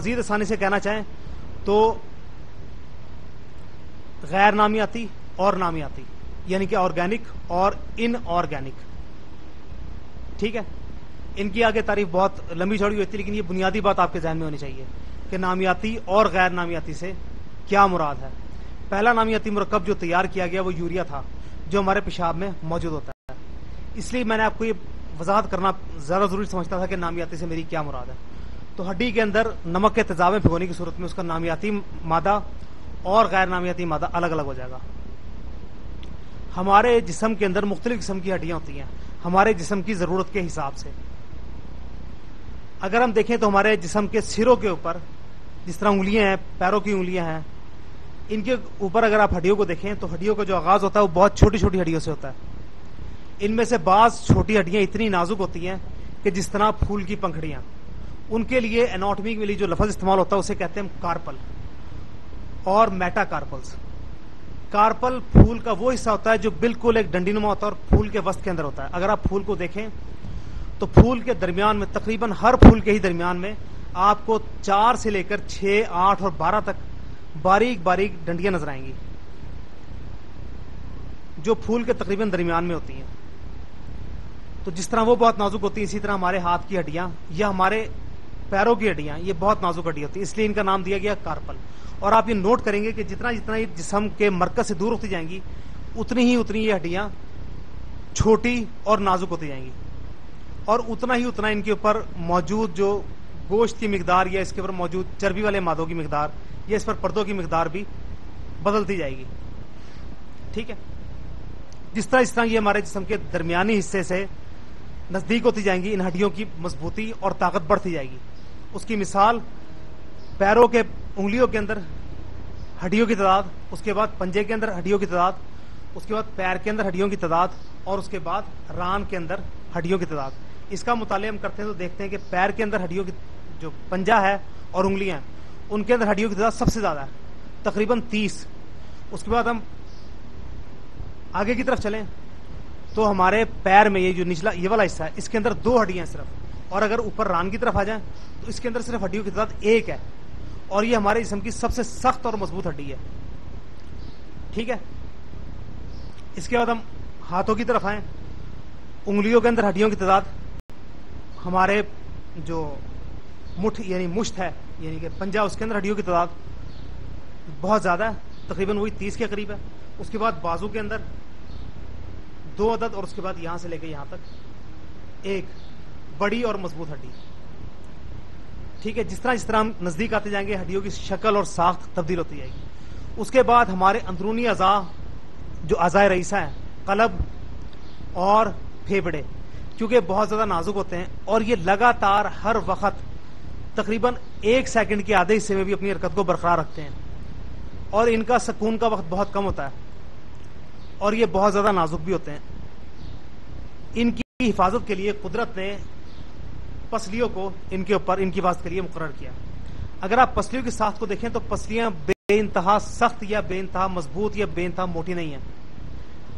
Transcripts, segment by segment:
مزید آسانی سے کہنا چاہیں تو غیر نامیاتی اور نامیاتی، یعنی کہ آرگینک اور ان آرگینک. ٹھیک ہے، ان کی آگے تعریف بہت لمبی چوڑی ہوتی ہے، لیکن یہ بنیادی بات آپ کے ذہن میں ہونی چاہیے کہ نامیاتی اور غیر نامیاتی سے کیا مراد ہے. پہلا نامیاتی مرکب جو تیار کیا گیا وہ یوریا تھا، جو ہمارے پیشاب میں موجود ہوتا ہے. اس لیے میں نے آپ کو یہ وضاحت کرنا زیادہ ضروری سمجھتا تھا کہ نامیاتی سے میری کیا مراد ہے. تو ہڈی کے اندر نمک کے تیزاب میں بھگونے کی صورت میں اس کا نامیاتی مادہ اور غیر نامیاتی مادہ الگ الگ ہو جائے گا. ہمارے جسم کے اندر مختلف قسم کی ہڈیاں ہوتی ہیں ہمارے جسم کی ضرورت کے حساب سے. اگر ہم دیکھیں تو ہمارے جسم کے سروں کے اوپر جس طرح انگلیاں ہیں، پیروں کی انگلیاں ہیں، ان کے اوپر اگر آپ ہڈیوں کو دیکھیں تو ہڈیوں کا جو آغاز ہوتا ہے وہ بہت چھوٹی چھوٹی ہڈیوں سے ہوتا ہے. ان میں سے بعض چھوٹی ہڈیاں اتنی نازک ہوتی ہیں کہ جس طرح پھول کی پنکھڑیاں. ان کے لیے اناٹمی کے لیے جو لفظ استعمال ہوتا ہے اسے کہتے ہیں کارپل اور میٹا کارپلز. کارپل پھول کا وہ حصہ ہوتا ہے جو بالکل ایک ڈنڈی نما ہوتا ہے اور پھول کے وسط کے اندر ہوتا ہے. اگر آپ پھول کو دیکھیں تو پھول کے درمیان میں تقریباً ہر پھول کے ہی درمیان میں آپ کو 4 سے لے کر 6, 8 اور 12 تک باریک باریک ڈنڈیاں نظر آئیں گی جو پھول کے تقریباً درمیان میں ہوتی ہیں. تو جس طرح وہ بہت نازک ہوتی ہیں اسی طرح ہمارے ہاتھ کی ہڈیاں یا ہمارے پیروں کی ہڈیاں یہ بہت نازک ہڈی ہوتی ہیں، اس لیے ان کا نام دیا گیا کارپل. اور آپ یہ نوٹ کریں گے کہ جتنا جتنا یہ جسم کے مرکز سے دور ہوتی جائیں گی اتنی ہی یہ ہڈیاں چھوٹی اور نازک ہوتی جائیں گی، اور اتنا ہی ان کے اوپر موجود جو گوشت کی مقدار یا اس کے اوپر موجود چربی والے مادوں کی مقدار یا اس پر پردوں کی مقدار بھی بدلتی جائے گی. ٹھیک ہے، جس طرح یہ ہمارے جسم کے درمیانی حصے سے نزدیک ہوتی جائیں گی ان ہڈیوں کی مضبوطی اور طاقت بڑھتی جائے گی. اس کی مثال پیروں کے انگلیوں کے اندر ہڈیوں کی تعداد، اس کے بعد پنجے کے اندر ہڈیوں کی تعداد، اس کے بعد پیر کے اندر ہڈیوں کی تعداد، اور اس کے بعد ران کے اندر ہڈیوں کی تعداد. اس کا مطالعہ ہم کرتے ہیں تو دیکھتے ہیں کہ پیر کے اندر ہڈیوں کی جو پنجہ ہے اور انگلیاں ہیں ان کے اندر ہڈیوں کی تعداد سب سے زیادہ ہے، تقریباً 30. اس کے بعد ہم آگے کی طرف چلیں تو ہمارے پیر میں یہ جو نچلا یہ والا حصہ ہے اس کے اندر 2 ہڈیاں صرف، اور اگر اوپر ران کی طرف آ جائیں تو اس کے اندر صرف ہڈیوں کی تعداد 1 ہے، اور یہ ہمارے جسم کی سب سے سخت اور مضبوط ہڈی ہے. ٹھیک ہے، اس کے بعد ہم ہاتھوں کی طرف آئیں. انگلیوں کے اندر ہڈیوں کی تعداد ہمارے جو یعنی مشت ہے یعنی کہ پنجہ اس کے اندر ہڈیوں کی تعداد بہت زیادہ ہے، تقریباً وہی 30 کے قریب ہے. اس کے بعد بازو کے اندر 2 عدد، اور اس کے بعد یہاں سے لے کے یہاں تک 1 بڑی اور مضبوط ہڈی. ٹھیک ہے، جس طرح ہم نزدیک آتے جائیں گے ہڈیوں کی شکل اور ساخت تبدیل ہوتی جائے گی. اس کے بعد ہمارے اندرونی اعضاء جو اعضاء رئیسہ ہیں، قلب اور پھیپھڑے، کیونکہ بہت زیادہ نازک ہوتے ہیں اور یہ لگاتار ہر وقت تقریباً 1 سیکنڈ کے آدھے حصے میں بھی اپنی حرکت کو برقرار رکھتے ہیں، اور ان کا سکون کا وقت بہت کم ہوتا ہے، اور یہ بہت زیادہ نازک بھی ہوتے ہیں. ان کی حفاظت کے لیے قدرت نے پسلیوں کو ان کے اوپر ان کی حفاظت کے لیے مقرر کیا. اگر آپ پسلیوں کی ساخت کو دیکھیں تو پسلیاں بے انتہا سخت یا بے انتہا مضبوط یا بے انتہا موٹی نہیں ہیں،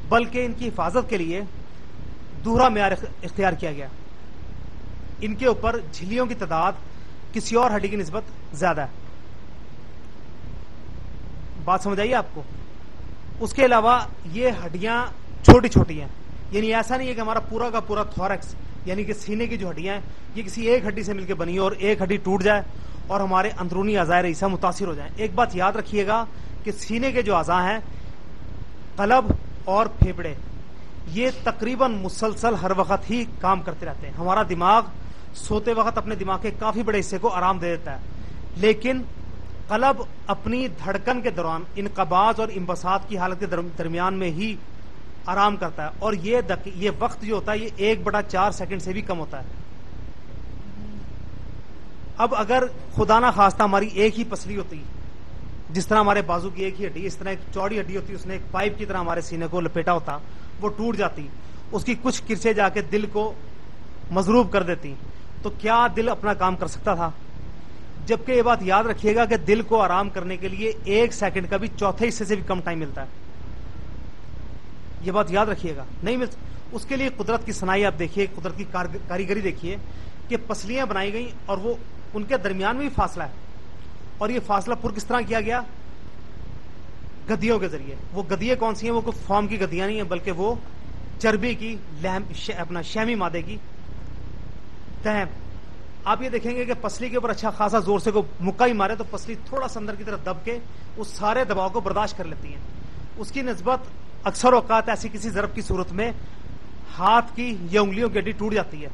بلکہ ان کی حفاظت کے لیے دوہرا معیار اختیار کیا گیا. ان کے اوپر جھلیوں کی تعداد کسی اور ہڈی کی نسبت زیادہ ہے. بات سمجھ آئیے آپ کو؟ اس کے علاوہ یہ ہڈیاں چھوٹی چھوٹی ہیں، یعنی ایسا نہیں ہے کہ ہمارا پورا کا پورا تھوریکس یعنی کہ سینے کی جو ہڈیاں ہیں یہ کسی ایک ہڈی سے مل کے بنی ہے اور ایک ہڈی ٹوٹ جائے اور ہمارے اندرونی اعضاء رئیسہ متاثر ہو جائیں. ایک بات یاد رکھیے گا کہ سینے کے جو اعضاء ہیں، قلب اور پھیپھڑے، یہ تقریباً مسلسل ہر وقت ہی کام کرتے رہتے ہیں. ہمارا دماغ سوتے وقت اپنے دماغ کے کافی بڑے حصے کو آرام دے دیتا ہے، لیکن قلب اپنی دھڑکن کے دوران انقباض اور انبساط کی حالت کے درمیان میں ہی آرام کرتا ہے، اور یہ وقت جو ہوتا ہے یہ 1/4 سیکنڈ سے بھی کم ہوتا ہے. اب اگر خدا نہ خواستہ ہماری ایک ہی پسلی ہوتی، جس طرح ہمارے بازو کی ایک ہی ہڈی، اس طرح ایک چوڑی ہڈی ہوتی، اس نے ایک پائپ کی طرح ہمارے سینے کو لپیٹا ہوتا، وہ ٹوٹ جاتی، اس کی کچھ کرچے جا کے دل کو مضروب کر دیتی، تو کیا دل اپنا کام کر سکتا تھا؟ جبکہ یہ بات یاد رکھیے گا کہ دل کو آرام کرنے کے لیے 1 سیکنڈ کا بھی چوتھے حصے سے بھی کم ٹائم ملتا ہے. یہ بات یاد رکھیے گا، نہیں مل. اس کے لیے قدرت کی صناعی آپ دیکھیے، قدرت کی کاریگری دیکھیے کہ پسلیاں بنائی گئیں اور وہ ان کے درمیان میں بھی فاصلہ ہے. اور یہ فاصلہ پر کس طرح کیا گیا؟ گدیوں کے ذریعے. وہ گدیے کون سی ہیں؟ وہ کوئی فارم کی گدیاں نہیں ہیں، بلکہ وہ چربی کی اپنا شیمی مادے کی تہ. آپ یہ دیکھیں گے کہ پسلی کے اوپر اچھا خاصا زور سے کوئی مکہ ہی مارے تو پسلی تھوڑا سا اندر کی طرف دب کے اس سارے دباؤ کو برداشت کر لیتی ہیں. اس کی نسبت اکثر اوقات ایسی کسی ضرب کی صورت میں ہاتھ کی یا انگلیوں کی ہڈی ٹوٹ جاتی ہے.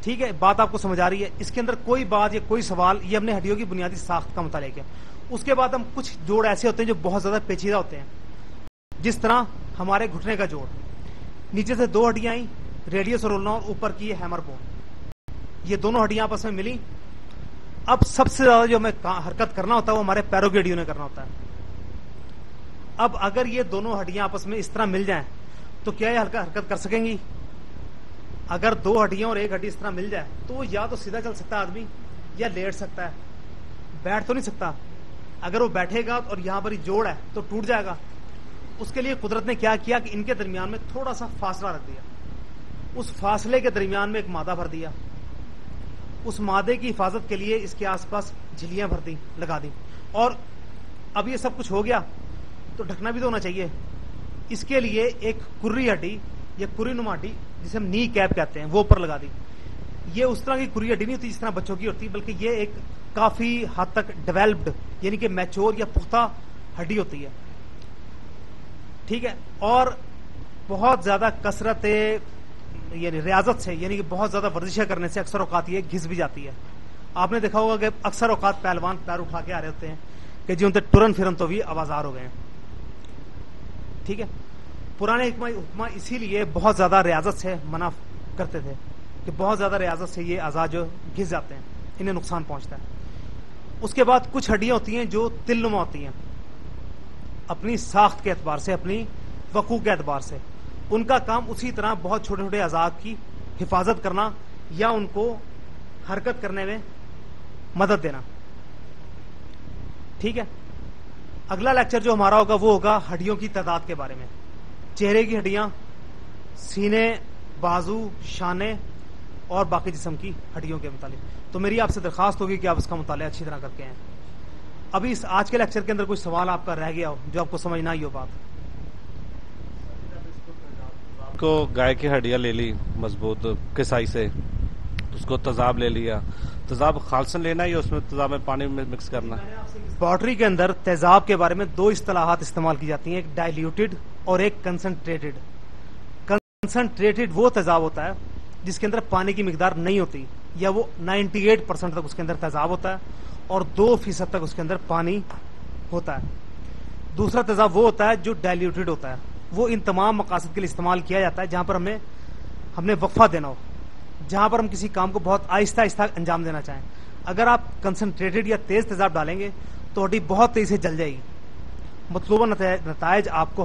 ٹھیک ہے، بات آپ کو سمجھ آ رہی ہے؟ اس کے اندر کوئی بات یا کوئی سوال، یہ ہم نے ہڈیوں کی بنیادی ساخت کا مطالعہ کیا. اس کے بعد ہم کچھ جوڑ ایسے ہوتے ہیں جو بہت زیادہ پیچیدہ ہوتے ہیں، جس طرح ہمارے گھٹنے کا جوڑ. نیچے سے 2 ہڈیاں آئیں، ریڈیس اور اولنا، اور اوپر کی یہ ہیمر بون. یہ دونوں ہڈیاں آپس میں ملی. اب سب سے زیادہ جو ہمیں حرکت کرنا ہوتا ہے وہ ہمارے پیروں کی ہڈیوں نے کرنا ہوتا ہے. اب اگر یہ دونوں ہڈیاں آپس میں اس طرح مل جائیں تو کیا یہ حرکت کر سکیں گی؟ اگر 2 ہڈیاں اور 1 ہڈی اس طرح مل جائے تو وہ یا تو سیدھا چل سکتا ہے آدمی، یا لیٹ سکتا ہے. بیٹھ تو نہیں سکتا. اگر وہ بیٹھے گا اور یہاں پر ہی جوڑ ہے تو ٹوٹ جائے گا. اس کے لیے قدرت نے کیا کیا کہ ان کے درمیان میں تھوڑا سا فاصلہ رکھ دیا. اس فاصلے کے درمیان میں ایک مادہ بھر دیا. اس مادے کی حفاظت کے لیے اس کے آس پاس جھلیاں بھر دی، لگا دی. اور اب یہ سب کچھ ہو گیا تو ڈھکنا بھی تو ہونا چاہیے. اس کے لیے ایک کری ہڈی یا کری نما ہڈی جسے ہم نی کیپ کہتے ہیں وہ اوپر لگا دی. یہ اس طرح کی کری ہڈی نہیں ہوتی جس طرح بچوں کی ہوتی، بلکہ یہ ایک کافی حد تک ڈیولپڈ یعنی کہ میچور یا پختہ ہڈی ہوتی ہے. ٹھیک ہے، اور بہت زیادہ کثرت یعنی ریاضت سے، یعنی کہ بہت زیادہ ورزشیں کرنے سے اکثر اوقات یہ گھس بھی جاتی ہے. آپ نے دیکھا ہوگا کہ اکثر اوقات پہلوان پیر اٹھا کے آ رہے ہوتے ہیں کہ جی ان سے ٹرن پھرن تو بھی آوازار ہو گئے ہیں. ٹھیک ہے، پرانے حکمہ اسی لیے بہت زیادہ ریاضت سے منع کرتے تھے کہ بہت زیادہ ریاضت سے یہ اعضاء جو گھس جاتے ہیں، انہیں نقصان پہنچتا ہے. اس کے بعد کچھ ہڈیاں ہوتی ہیں جو تل نما ہوتی ہیں اپنی ساخت کے اعتبار سے، اپنی وقوع کے اعتبار سے. ان کا کام اسی طرح بہت چھوٹے چھوٹے اعضاء کی حفاظت کرنا یا ان کو حرکت کرنے میں مدد دینا. ٹھیک ہے، اگلا لیکچر جو ہمارا ہوگا وہ ہوگا ہڈیوں کی تعداد کے بارے میں. چہرے کی ہڈیاں، سینے، بازو، شانے اور باقی جسم کی ہڈیوں کے متعلق. تو میری آپ سے درخواست ہوگی کہ آپ اس کا مطالعہ اچھی طرح کر کے ہیں. ابھی اس آج کے لیکچر کے اندر کوئی سوال آپ کا رہ گیا ہو جو آپ کو سمجھ نہ آئی ہو بات؟ کو گائے کی ہڈیاں لے لی مضبوط کسائی سے، اس کو تیزاب لے لیا. تیزاب خالصاً لینا یا اس میں تیزاب میں پانی میں مکس کرنا؟ پوٹری کے اندر تیزاب کے بارے میں 2 اصطلاحات استعمال کی جاتی ہیں، ایک ڈائلیوٹڈ اور ایک کنسنٹریٹڈ. کنسنٹریٹڈ وہ تیزاب ہوتا ہے جس کے اندر پانی کی مقدار نہیں ہوتی، یا وہ 98% تک اس کے اندر تیزاب ہوتا ہے اور 2% تک اس کے اندر پانی ہوتا ہے. دوسرا تیزاب وہ ہوتا ہے جو ڈائلیوٹڈ ہوتا ہے. وہ ان تمام مقاصد کے لیے استعمال کیا جاتا ہے جہاں پر ہم نے وقفہ دینا ہو، جہاں پر ہم کسی کام کو بہت آہستہ آہستہ انجام دینا چاہیں. اگر آپ کنسنٹریٹڈ یا تیز تیزاب ڈالیں گے تو ہڈی بہت تیزی سے جل جائے گی. مطلوبہ نتائج آپ کو